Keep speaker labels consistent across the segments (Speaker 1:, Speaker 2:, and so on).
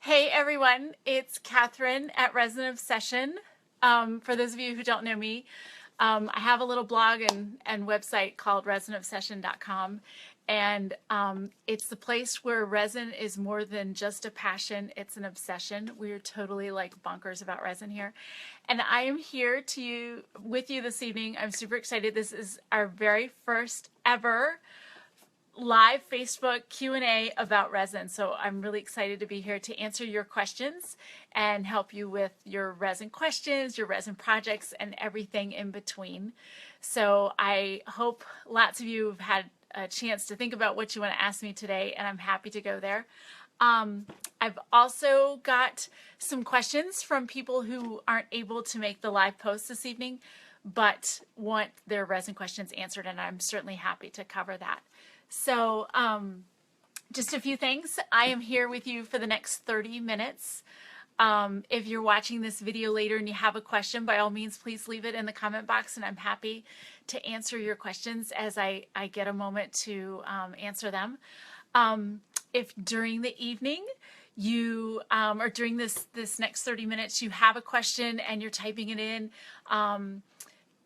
Speaker 1: Hey everyone, it's Catherine at Resin Obsession. For those of you who don't know me, I have a little blog and website called resinobsession.com, and it's the place where resin is more than just a passion, it's an obsession. We're totally like bonkers about resin here. And I am here with you this evening. I'm super excited. This is our very first ever live Facebook Q&A about resin. So I'm really excited to be here to answer your questions and help you with your resin questions, your resin projects, and everything in between. So I hope lots of you have had a chance to think about what you want to ask me today, and I'm happy to go there. I've also got some questions from people who aren't able to make the live post this evening, but want their resin questions answered, and I'm certainly happy to cover that. So just a few things. I am here with you for the next 30 minutes. If you're watching this video later and you have a question, by all means, please leave it in the comment box, and I'm happy to answer your questions as I get a moment to answer them. If during the evening you or during this next 30 minutes you have a question and you're typing it in,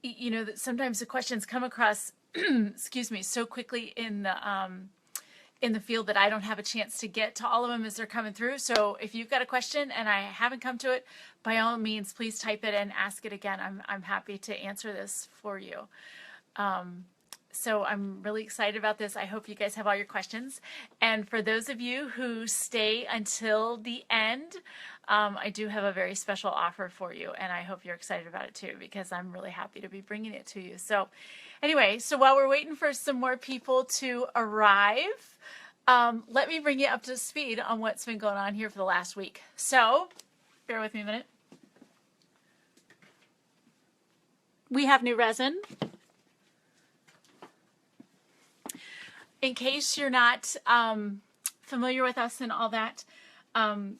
Speaker 1: you know that sometimes the questions come across excuse me, so quickly in the field that I don't have a chance to get to all of them as they're coming through. So if you've got a question and I haven't come to it, by all means, please type it and ask it again. I'm happy to answer this for you. So I'm really excited about this. I hope you guys have all your questions. And for those of you who stay until the end, I do have a very special offer for you, and I hope you're excited about it too, because I'm really happy to be bringing it to you. So anyway, so while we're waiting for some more people to arrive, let me bring you up to speed on what's been going on here for the last week. So bear with me a minute. We have new resin. In case you're not familiar with us and all that,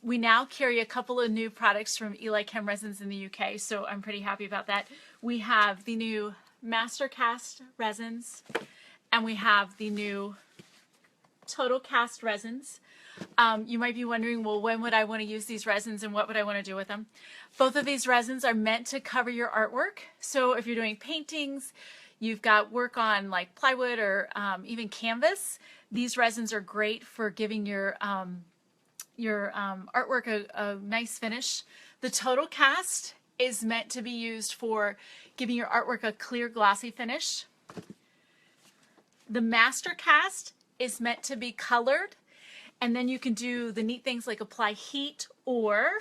Speaker 1: we now carry a couple of new products from Eli Chem Resins in the UK, so I'm pretty happy about that. We have the new Master Cast resins, and we have the new Total Cast resins. You might be wondering, well, when would I want to use these resins and what would I want to do with them? Both of these resins are meant to cover your artwork. So if you're doing paintings, you've got work on like plywood or even canvas, these resins are great for giving your artwork a nice finish. The Total Cast is meant to be used for giving your artwork a clear, glossy finish. The Master Cast is meant to be colored, and then you can do the neat things like apply heat, or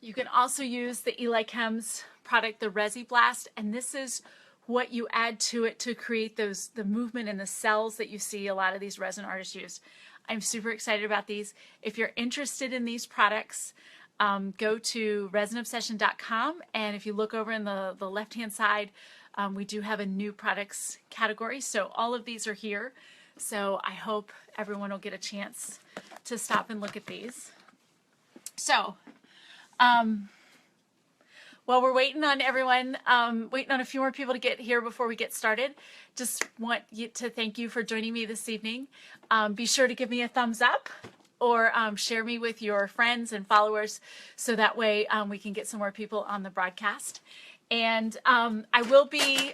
Speaker 1: you can also use the Eli Chem's product, the Resi Blast, and this is what you add to it to create the movement in the cells that you see a lot of these resin artists use. I'm super excited about these. If you're interested in these products, go to resinobsession.com, and if you look over in the left-hand side, we do have a new products category. So all of these are here. So I hope everyone will get a chance to stop and look at these. So while we're waiting on everyone, waiting on a few more people to get here before we get started, just want to thank you for joining me this evening. Be sure to give me a thumbs up or share me with your friends and followers so that way we can get some more people on the broadcast. And I will be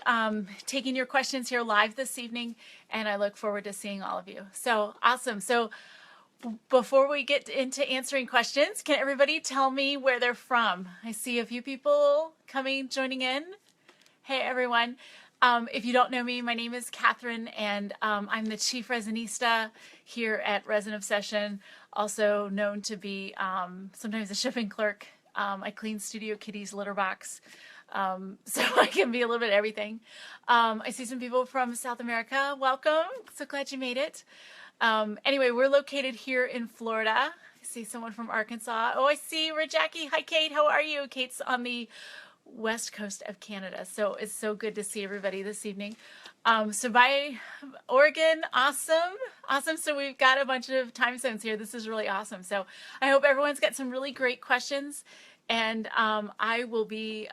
Speaker 1: taking your questions here live this evening, and I look forward to seeing all of you. So awesome. So before we get into answering questions, can everybody tell me where they're from? I see a few people joining in. Hey, everyone. If you don't know me, my name is Catherine, and I'm the Chief Resinista here at Resin Obsession, also known to be sometimes a shipping clerk. I clean Studio Kitty's litter box, so I can be a little bit of everything. I see some people from South America. Welcome. So glad you made it. Anyway, we're located here in Florida. I see someone from Arkansas. Oh, I see Jackie. Hi, Kate. How are you? Kate's on the west coast of Canada. So it's so good to see everybody this evening. So by Oregon, awesome. Awesome. So we've got a bunch of time zones here. This is really awesome. So I hope everyone's got some really great questions. And I will be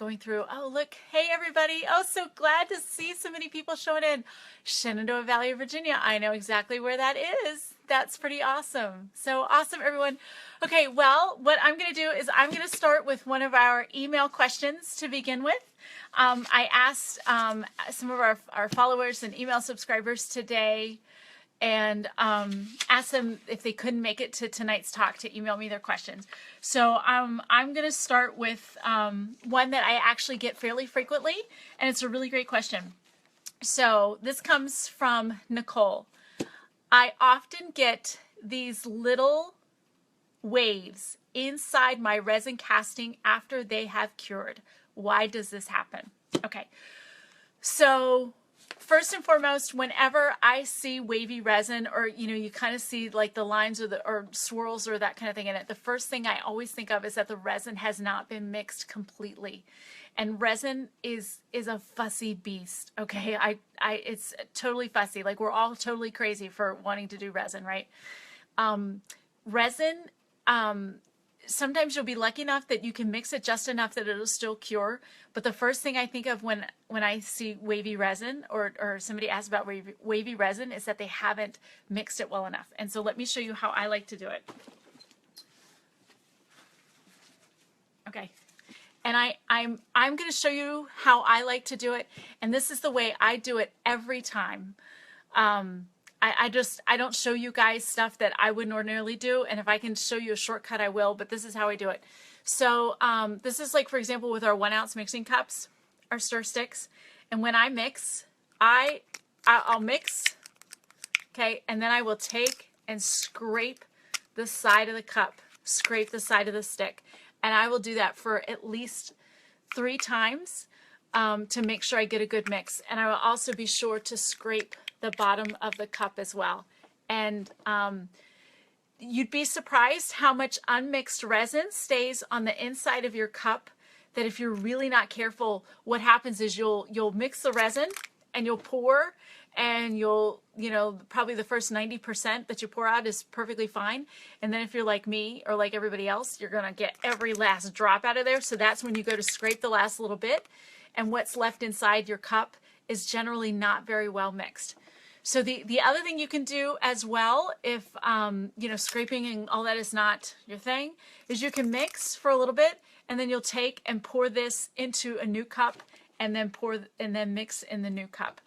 Speaker 1: going through. Oh, look. Hey, everybody. Oh, so glad to see so many people showing in. Shenandoah Valley, Virginia. I know exactly where that is. That's pretty awesome. So awesome, everyone. Okay, well, what I'm going to do is I'm going to start with one of our email questions to begin with. I asked some of our followers and email subscribers today and asked them if they couldn't make it to tonight's talk to email me their questions. So I'm going to start with one that I actually get fairly frequently, and it's a really great question. So this comes from Nicole. I often get these little waves inside my resin casting after they have cured. Why does this happen? Okay, so first and foremost, whenever I see wavy resin, or you kind of see like the lines or swirls or that kind of thing in it, the first thing I always think of is that the resin has not been mixed completely. And resin is a fussy beast. Okay, it's totally fussy. Like, we're all totally crazy for wanting to do resin, right? Resin, sometimes you'll be lucky enough that you can mix it just enough that it'll still cure. But the first thing I think of when I see wavy resin, or somebody asks about wavy resin, is that they haven't mixed it well enough. And so let me show you how I like to do it. Okay. And I'm going to show you how I like to do it. And this is the way I do it every time. I don't show you guys stuff that I wouldn't ordinarily do. And if I can show you a shortcut, I will. But this is how I do it. So this is like, for example, with our 1 ounce mixing cups, our stir sticks. And when I mix, I'll mix, okay, and then I will take and scrape the side of the cup, scrape the side of the stick. And I will do that for at least 3 times to make sure I get a good mix. And I will also be sure to scrape the bottom of the cup as well. And you'd be surprised how much unmixed resin stays on the inside of your cup, that if you're really not careful, what happens is you'll mix the resin and you'll pour, and you'll, probably the first 90% that you pour out is perfectly fine. And then if you're like me or like everybody else, you're going to get every last drop out of there. So that's when you go to scrape the last little bit. And what's left inside your cup is generally not very well mixed. So the other thing you can do as well, if, scraping and all that is not your thing, is you can mix for a little bit, and then you'll take and pour this into a new cup, and then mix in the new cup.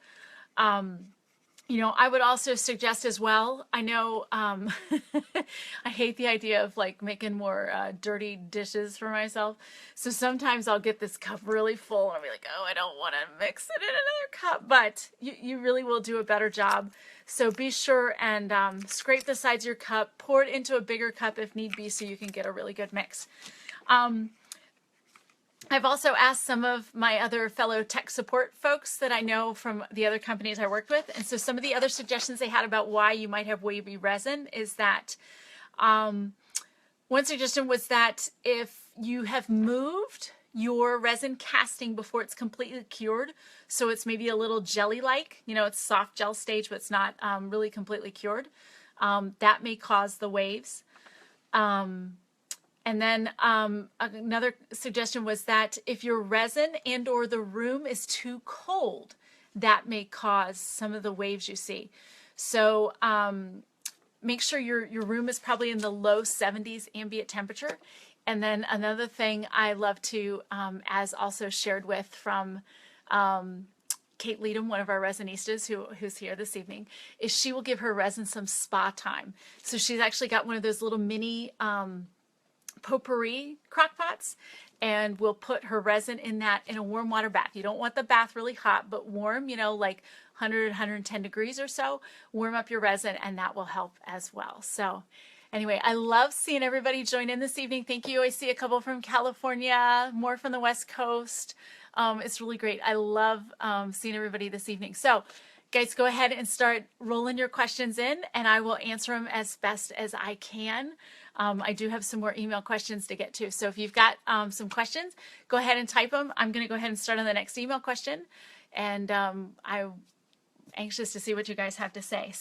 Speaker 1: I would also suggest as well, I know I hate the idea of like making more dirty dishes for myself. So sometimes I'll get this cup really full and I'll be like, oh, I don't want to mix it in another cup. But you really will do a better job. So be sure and scrape the sides of your cup, pour it into a bigger cup if need be, so you can get a really good mix. I've also asked some of my other fellow tech support folks that I know from the other companies I worked with. And so some of the other suggestions they had about why you might have wavy resin is that one suggestion was that if you have moved your resin casting before it's completely cured, so it's maybe a little jelly-like, it's soft gel stage, but it's not really completely cured, that may cause the waves. And then another suggestion was that if your resin and or the room is too cold, that may cause some of the waves you see. So make sure your room is probably in the low 70s ambient temperature. And then another thing I love to, as also shared with from Kate Leadham, one of our resinistas who's here this evening, is she will give her resin some spa time. So she's actually got one of those little mini potpourri crock pots, and we'll put her resin in that in a warm water bath. You don't want the bath really hot, but warm, like 100, 110 degrees or so. Warm up your resin, and that will help as well. So anyway, I love seeing everybody join in this evening. Thank you. I see a couple from California, more from the West Coast. It's really great. I love seeing everybody this evening. So guys, go ahead and start rolling your questions in, and I will answer them as best as I can. I do have some more email questions to get to. So if you've got some questions, go ahead and type them. I'm going to go ahead and start on the next email question. And I'm anxious to see what you guys have to say.